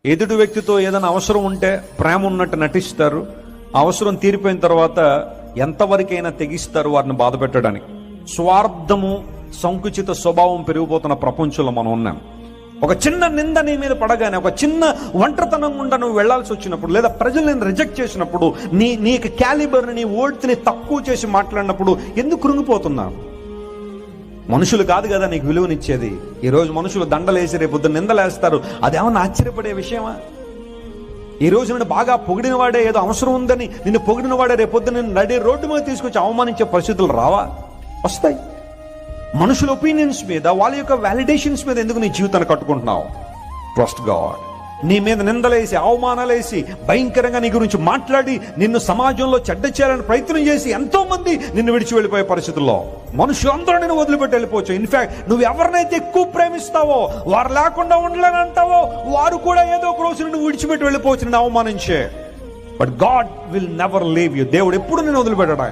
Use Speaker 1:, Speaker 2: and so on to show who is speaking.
Speaker 1: ఎదుటి వ్యక్తితో ఏదైనా అవసరం ఉంటే ప్రేమ ఉన్నట్టు నటిస్తారు, అవసరం తీరిపోయిన తర్వాత ఎంతవరకైనా తెగిస్తారు వారిని బాధ పెట్టడానికి. స్వార్థము, సంకుచిత స్వభావం పెరిగిపోతున్న ప్రపంచంలో మనం ఉన్నాం. ఒక చిన్న నింద నీ మీద పడగానే, ఒక చిన్న ఒంటరితనం గుండా నువ్వు వెళ్లాల్సి వచ్చినప్పుడు, లేదా ప్రజలు నేను రిజెక్ట్ చేసినప్పుడు, నీకు క్యాలిబర్ని, నీ ఓడ్స్ని తక్కువ చేసి మాట్లాడినప్పుడు ఎందుకు కృంగిపోతున్నా? మనుషులు కాదు కదా నీకు విలువనిచ్చేది. ఈరోజు మనుషులు దండలేసి రేపొద్దు నిందలేస్తారు. అదేమన్నా ఆశ్చర్యపడే విషయమా? ఈ రోజు నిన్ను బాగా పొగిడిన వాడే, ఏదో అవసరం ఉందని నిన్ను పొగిడిన వాడే రేపొద్దు నిన్ను నడి రోడ్డు మీద తీసుకొచ్చి అవమానించే పరిస్థితులు రావా? వస్తాయి. మనుషుల ఒపీనియన్స్ మీద, వాళ్ళ యొక్క వ్యాలిడేషన్స్ మీద ఎందుకు నీ జీవితాన్ని కట్టుకుంటున్నావు? Trust God. నీ మీద నిందలేసి, అవమానాలేసి, భయంకరంగా నీ గురించి మాట్లాడి, నిన్ను సమాజంలో చెడ్డ చేయాలని ప్రయత్నం చేసి ఎంతో మంది నిన్ను విడిచి వెళ్ళిపోయే పరిస్థితుల్లో మనుషులందరూ నిన్ను వదిలిపెట్టి వెళ్ళిపోవచ్చు. ఇన్ఫాక్ట్ నువ్వు ఎవరినైతే ఎక్కువ ప్రేమిస్తావో, వారు లేకుండా ఉండలేని అంటావో, వారు కూడా ఏదో ఒక రోజు నిన్ను విడిచిపెట్టి వెళ్ళిపోవచ్చు, నిన్ను అవమానించే. But God will never leave you. దేవుడు ఎప్పుడు నిన్ను వదిలిపెట్టడా.